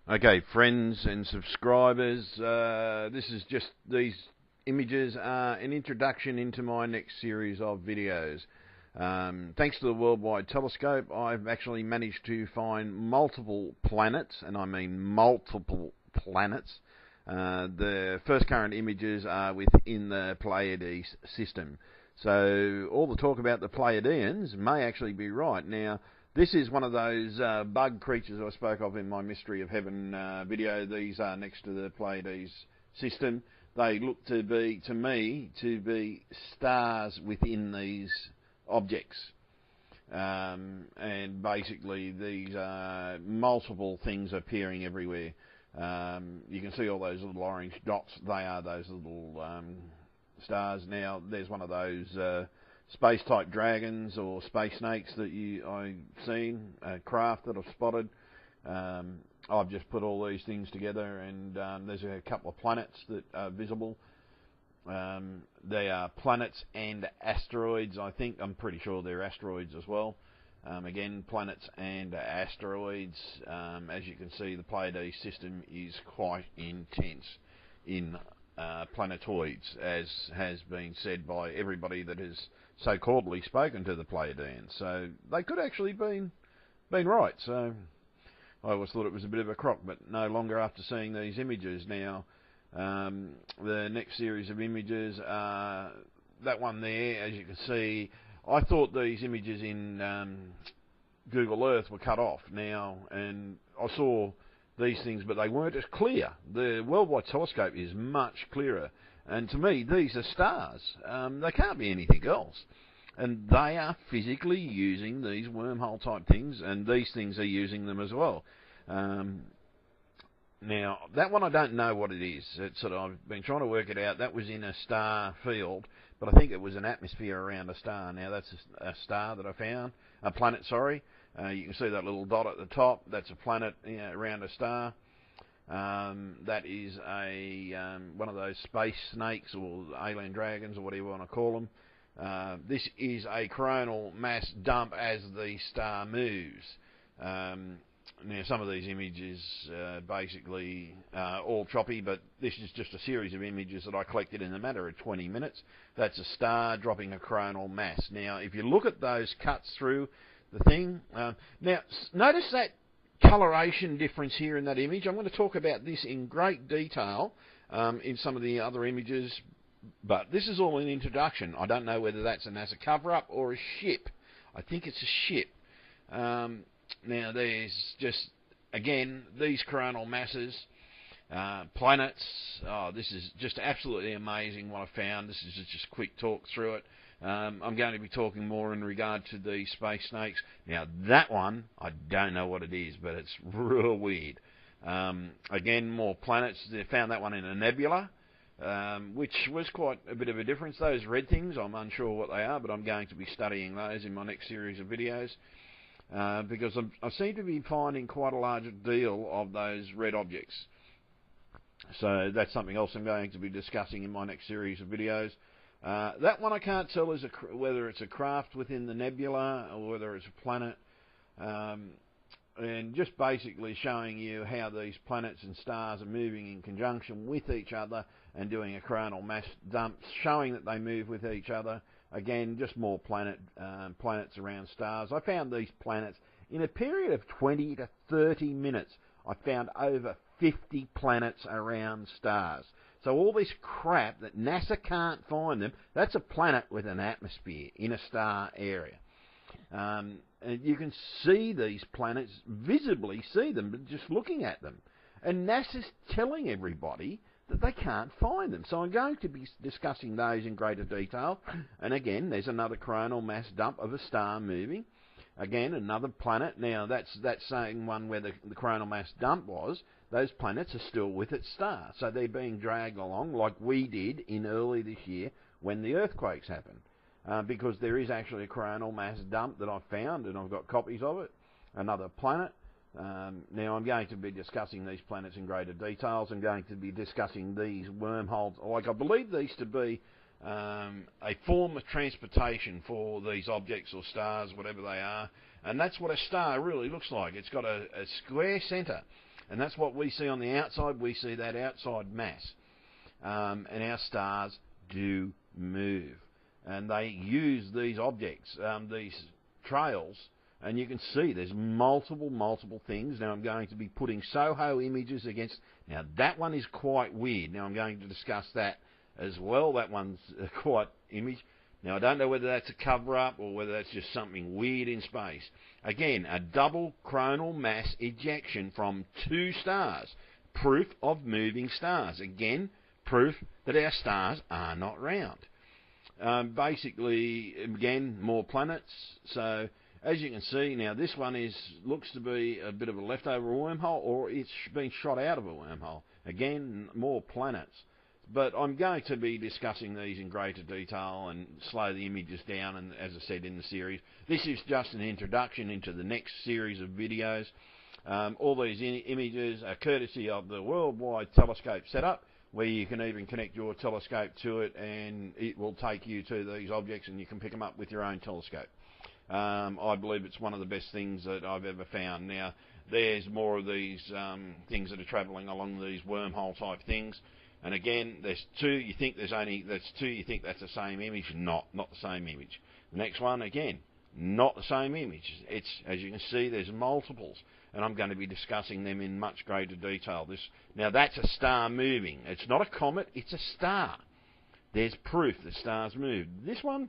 Okay, friends and subscribers, this is just, these images are an introduction into my next series of videos. Thanks to the Worldwide Telescope, I've actually managed to find multiple planets, and I mean multiple planets. The first current images are within the Pleiades system. So all the talk about the Pleiadians may actually be right. Now, this is one of those bug creatures I spoke of in my Mystery of Heaven video. These are next to the Pleiades system. They look to be, to me, to be stars within these objects. And basically these are multiple things appearing everywhere. You can see all those little orange dots. They are those little stars. Now, there's one of those space-type dragons or space snakes that I've seen, a craft that I've spotted. I've just put all these things together, and there's a couple of planets that are visible. They are planets and asteroids, I think. I'm pretty sure they're asteroids as well. Again, planets and asteroids. As you can see, the Pleiades system is quite intense in planetoids, as has been said by everybody that has so-calledly spoken to the Pleiadians. So they could actually been right. So I always thought it was a bit of a crock, but no longer after seeing these images. Now, the next series of images, that one there, as you can see, I thought these images in Google Earth were cut off now, and I saw these things, but they weren't as clear. The Worldwide Telescope is much clearer, and to me, these are stars. They can't be anything else. And they are physically using these wormhole type things, and these things are using them as well. Now, that one I don't know what it is. It's sort of, I've been trying to work it out. That was in a star field, but I think it was an atmosphere around a star. Now, that's a star that I found, a planet, sorry. You can see that little dot at the top. That's a planet around a star. That is one of those space snakes or alien dragons or whatever you want to call them. This is a coronal mass dump as the star moves. Now, some of these images basically all choppy, but this is just a series of images that I collected in a matter of 20 minutes. That's a star dropping a coronal mass. Now, if you look at those cuts through the thing, now notice that coloration difference here in that image. I'm going to talk about this in great detail in some of the other images, but this is all an introduction. I don't know whether that's a NASA cover-up or a ship. I think it's a ship. Now, there's just, again, these coronal masses, planets. Oh, this is just absolutely amazing what I found. This is just a quick talk through it. I'm going to be talking more in regard to the space snakes. Now, that one, I don't know what it is, but it's real weird. Again, more planets. They found that one in a nebula, which was quite a bit of a difference. Those red things, I'm unsure what they are, but I'm going to be studying those in my next series of videos. Because I seem to be finding quite a large deal of those red objects. So that's something else I'm going to be discussing in my next series of videos. That one I can't tell is whether it's a craft within the nebula or whether it's a planet. And just basically showing you how these planets and stars are moving in conjunction with each other and doing a coronal mass dump, showing that they move with each other. Again, just more planets around stars. I found these planets in a period of 20 to 30 minutes. I found over 50 planets around stars. So all this crap that NASA can't find them, that's a planet with an atmosphere in a star area. And you can see these planets, visibly see them, but just looking at them. And NASA's telling everybody that they can't find them. So I'm going to be discussing those in greater detail. And again, there's another coronal mass dump of a star moving. Again, another planet. Now, that's same one where the coronal mass dump was. Those planets are still with its star. So they're being dragged along like we did in early this year when the earthquakes happened. Because there is actually a coronal mass dump that I've found, and I've got copies of it. Another planet. Now, I'm going to be discussing these planets in greater details. I'm going to be discussing these wormholes. Like, I believe these to be a form of transportation for these objects or stars, whatever they are. And that's what a star really looks like. It's got a square centre. And that's what we see on the outside. We see that outside mass. And our stars do move. And they use these objects, these trails, and you can see there's multiple things. Now I'm going to be putting SOHO images against. Now that one is quite weird. Now I'm going to discuss that as well. That one's quite image. Now I don't know whether that's a cover-up or whether that's just something weird in space. Again, a double coronal mass ejection from 2 stars. Proof of moving stars. Again, proof that our stars are not round. Basically, again, more planets. So as you can see, now this one looks to be a bit of a leftover wormhole, or it's been shot out of a wormhole. Again, more planets. But I'm going to be discussing these in greater detail and slow the images down, and as I said in the series, this is just an introduction into the next series of videos. All these images are courtesy of the worldwide telescope setup, where you can even connect your telescope to it and it will take you to these objects and you can pick them up with your own telescope. I believe it's one of the best things that I've ever found. Now, there's more of these things that are travelling along these wormhole type things. And again, there's 2, you think there's 2, you think that's the same image. Not the same image. The next one, again, not the same image. It's, as you can see, there's multiples. And I'm going to be discussing them in much greater detail. Now that's a star moving. It's not a comet, it's a star. There's proof that stars move. This one,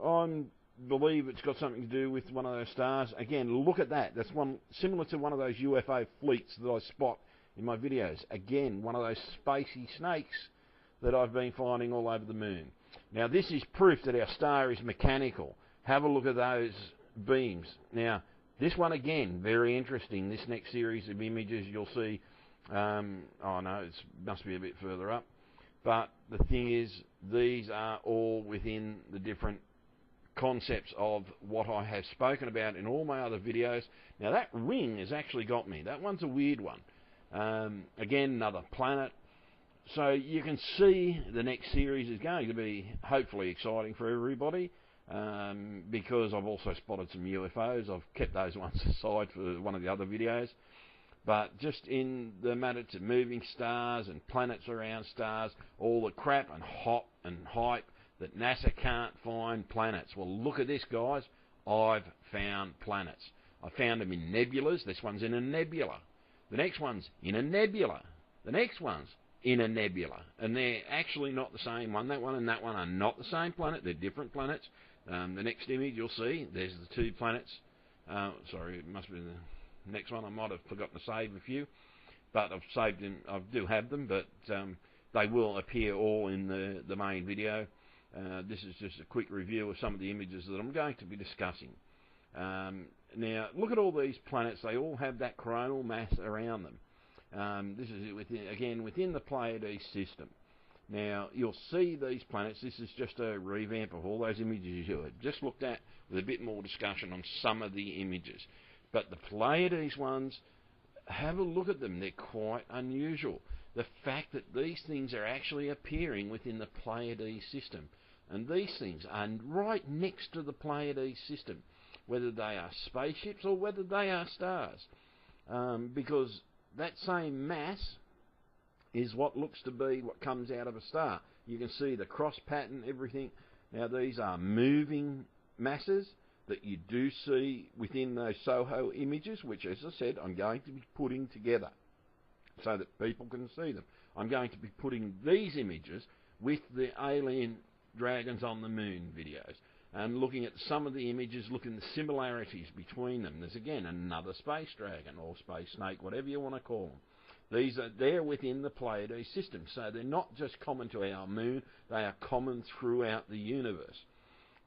I believe it's got something to do with one of those stars. Again, look at that. That's one similar to one of those UFO fleets that I spot in my videos. Again, one of those spacey snakes that I've been finding all over the moon. Now this is proof that our star is mechanical. Have a look at those beams. Now, this one again, very interesting. This next series of images you'll see, oh no, it must be a bit further up. But the thing is, these are all within the different concepts of what I have spoken about in all my other videos. Now that ring has actually got me. That one's a weird one. Again, another planet. So you can see the next series is going to be hopefully exciting for everybody. Because I've also spotted some UFOs. I've kept those ones aside for one of the other videos. But just in the matter to moving stars and planets around stars, all the crap and hop and hype that NASA can't find planets. Well, look at this, guys. I've found planets. I found them in nebulas. This one's in a nebula. The next one's in a nebula. The next one's in a nebula. And they're actually not the same one. That one and that one are not the same planet. They're different planets. The next image you'll see, there's the 2 planets. Sorry, it must be the next one. I might have forgotten to save a few, but I've saved them. I do have them, but they will appear all in the main video. This is just a quick review of some of the images that I'm going to be discussing. Now, look at all these planets. They all have that coronal mass around them. This is within the Pleiades system. Now, you'll see these planets. This is just a revamp of all those images you had just looked at with a bit more discussion on some of the images. But the Pleiades ones, have a look at them. They're quite unusual. The fact that these things are actually appearing within the Pleiades system. And these things are right next to the Pleiades system, whether they are spaceships or whether they are stars. Because that same mass is what looks to be what comes out of a star. You can see the cross pattern, everything. Now these are moving masses that you do see within those SOHO images, which, as I said, I'm going to be putting together so that people can see them. I'm going to be putting these images with the alien dragons on the moon videos and looking at some of the images, looking at the similarities between them. There's again another space dragon or space snake, whatever you want to call them. They're within the Pleiades system, so they're not just common to our moon, they are common throughout the universe.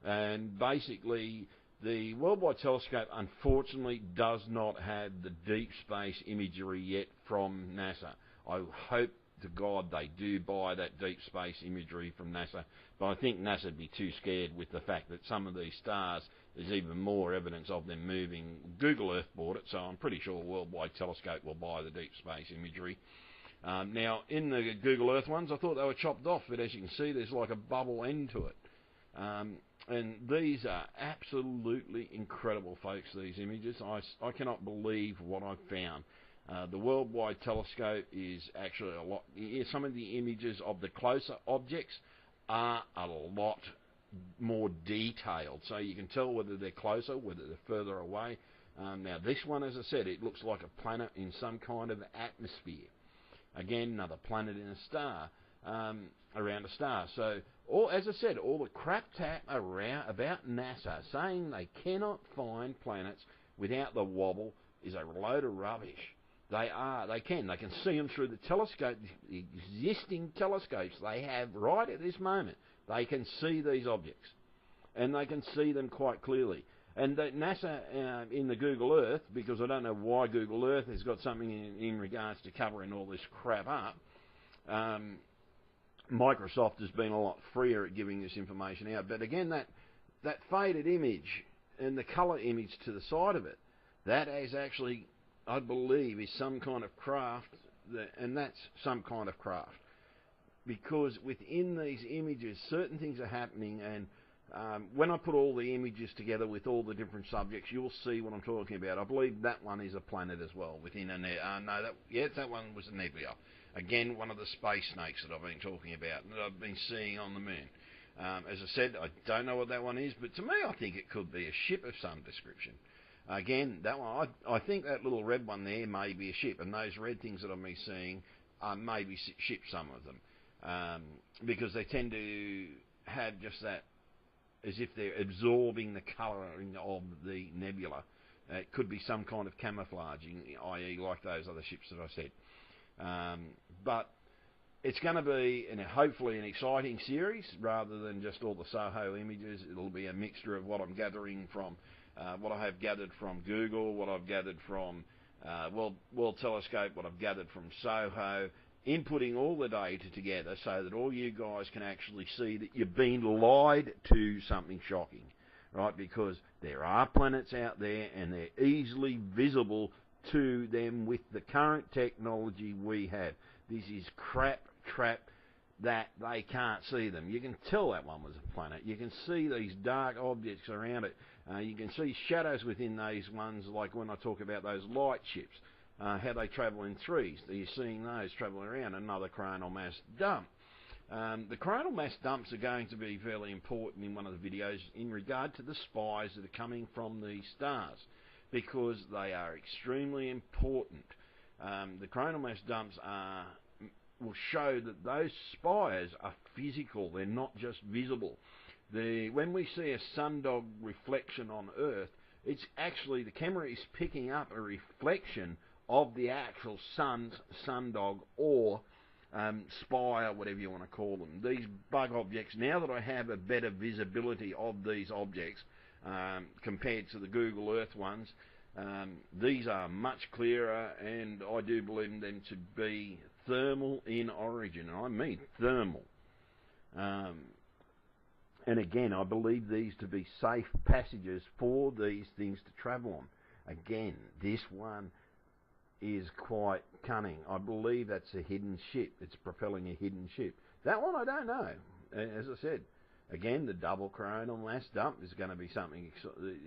And basically, the Worldwide Telescope unfortunately does not have the deep space imagery yet from NASA. I hope to God they do buy that deep space imagery from NASA, but I think NASA would be too scared with the fact that some of these stars, there's even more evidence of them moving. Google Earth bought it, so I'm pretty sure Worldwide Telescope will buy the deep space imagery. Now, in the Google Earth ones, I thought they were chopped off, but as you can see, there's like a bubble end to it. And these are absolutely incredible, folks, these images. I cannot believe what I've found. The Worldwide Telescope is actually a lot. Some of the images of the closer objects are a lot more detailed, so you can tell whether they're closer, whether they're further away. Now this one, as I said, it looks like a planet in some kind of atmosphere. Again, another planet in a star, around a star. So, as I said, all the crap tap around about NASA saying they cannot find planets without the wobble is a load of rubbish. They can see them through the telescope, the existing telescopes they have right at this moment. They can see these objects, and they can see them quite clearly. And NASA, in the Google Earth, because I don't know why Google Earth has got something in regards to covering all this crap up, Microsoft has been a lot freer at giving this information out. But again, that faded image and the colour image to the side of it, that is actually, I believe, is some kind of craft, and that's some kind of craft. Because within these images, certain things are happening, and when I put all the images together with all the different subjects, you'll see what I'm talking about. I believe that one is a planet as well, within a that one was a nebula. Again, one of the space snakes that I've been talking about, that I've been seeing on the moon. As I said, I don't know what that one is, but to me, I think it could be a ship of some description. Again, that one, I think that little red one there may be a ship, and those red things that I've been seeing are maybe ships, some of them, because they tend to have just that, as if they're absorbing the colouring of the nebula. It could be some kind of camouflaging, i.e. like those other ships that I said. But it's going to be, hopefully, an exciting series, rather than just all the Soho images. It'll be a mixture of what I'm gathering from, what I have gathered from Google, what I've gathered from World Telescope, what I've gathered from Soho, inputting all the data together so that all you guys can actually see that you've been lied to something shocking, right? Because there are planets out there, and they're easily visible to them with the current technology we have. This is crap that they can't see them. You can tell that one was a planet. You can see these dark objects around it. You can see shadows within those ones, like when I talk about those light ships, how they travel in threes. You're seeing those travelling around. Another coronal mass dump. The coronal mass dumps are going to be fairly important in one of the videos in regard to the spies that are coming from these stars, because they are extremely important. The coronal mass dumps will show that those spies are physical. They're not just visible. When we see a sundog reflection on Earth, it's actually, the camera is picking up a reflection of the actual sun's sundog, or spy, or whatever you want to call them. These bug objects, now that I have a better visibility of these objects compared to the Google Earth ones, these are much clearer, and I do believe them to be thermal in origin, and I mean thermal. And again, I believe these to be safe passages for these things to travel on. Again, this one is quite cunning. I believe that's a hidden ship. It's propelling a hidden ship. That one I don't know. As I said, again, the double coronal mass dump is going to be something.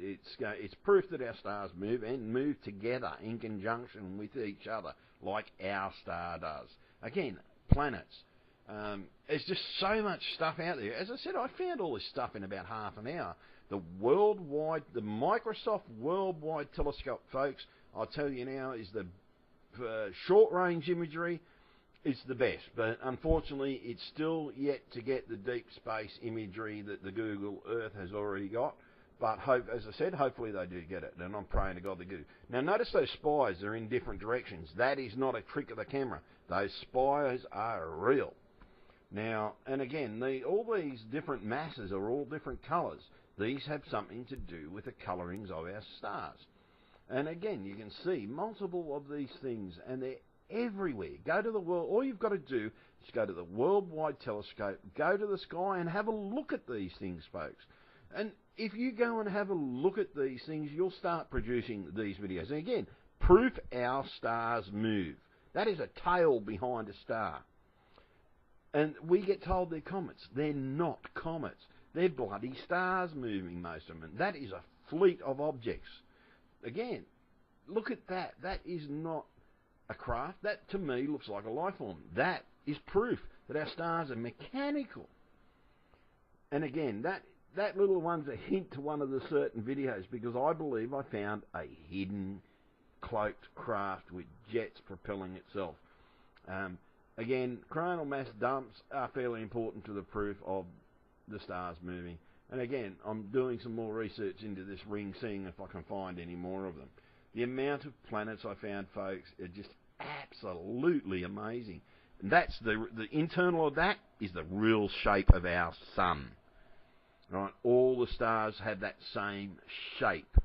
It's proof that our stars move, and move together in conjunction with each other, like our star does. Again, planets. There's just so much stuff out there. As I said, I found all this stuff in about half an hour. The Microsoft Worldwide Telescope, folks, I'll tell you now, is the short-range imagery. It's the best, but unfortunately, it's still yet to get the deep space imagery that the Google Earth has already got. But as I said, hopefully they do get it, and I'm praying to God they do. Now, notice those spies are in different directions. That is not a trick of the camera. Those spies are real. Now, and again, all these different masses are all different colours. These have something to do with the colourings of our stars. And again, you can see multiple of these things, and they're everywhere. Go to the world. All you've got to do is go to the Worldwide Telescope, go to the sky, and have a look at these things, folks. And if you go and have a look at these things, you'll start producing these videos. And again, proof our stars move. That is a tail behind a star. And we get told they're comets. They're not comets. They're bloody stars moving, most of them. And that is a fleet of objects. Again, look at that. That is not a craft, that to me looks like a life form. That is proof that our stars are mechanical. And again, that little one's a hint to one of the certain videos, because I believe I found a hidden, cloaked craft with jets propelling itself. Again, coronal mass dumps are fairly important to the proof of the stars moving. And again, I'm doing some more research into this ring, seeing if I can find any more of them. The amount of planets I found, folks, are just absolutely amazing. And that's the internal of that is the real shape of our sun. Right? All the stars have that same shape.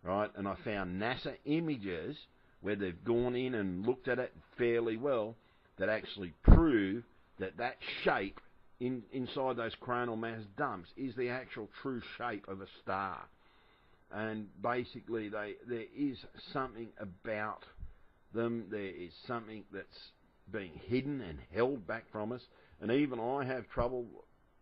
Right? And I found NASA images where they've gone in and looked at it fairly well that actually prove that that shape inside those coronal mass dumps is the actual true shape of a star. And basically there is something about them, there is something that's being hidden and held back from us, and even I have trouble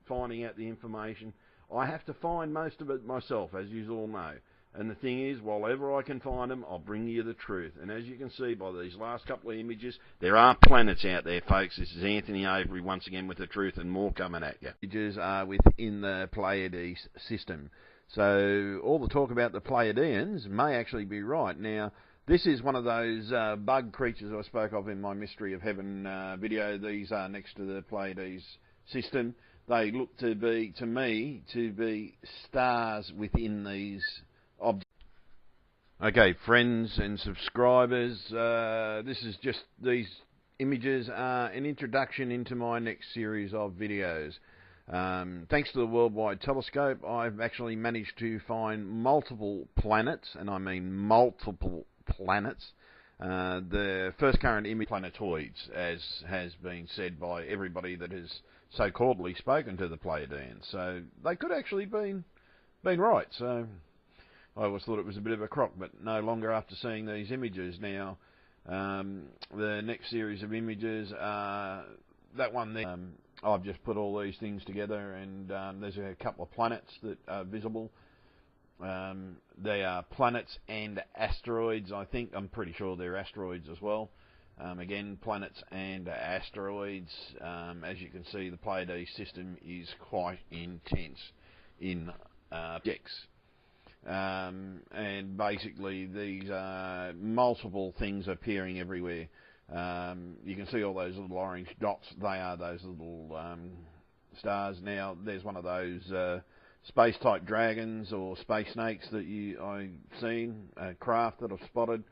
finding out the information. I have to find most of it myself, as you all know. And the thing is, wherever I can find them, I'll bring you the truth. And as you can see by these last couple of images, there are planets out there, folks. This is Anthony Avery once again with the truth, and more coming at you. Images are within the Pleiades system. So all the talk about the Pleiadians may actually be right. Now, this is one of those bug creatures I spoke of in my Mystery of Heaven video. These are next to the Pleiades system. They look to be, to me, to be stars within these objects. Okay, friends and subscribers, this is just, these images are an introduction into my next series of videos. Thanks to the Worldwide Telescope, I've actually managed to find multiple planets, and I mean multiple planets. The first current image planetoids, as has been said by everybody that has so-calledly spoken to the Pleiadians. So they could actually been right. So I always thought it was a bit of a crock, but no longer after seeing these images. Now, the next series of images, that one there, I've just put all these things together, and there's a couple of planets that are visible. They are planets and asteroids. I'm pretty sure they're asteroids as well. Again, planets and asteroids. As you can see, the Pleiades system is quite intense in objects. And basically, these multiple things appearing everywhere. You can see all those little orange dots. They are those little stars. Now, there's one of those space-type dragons or space snakes that I've seen, a craft that I've spotted.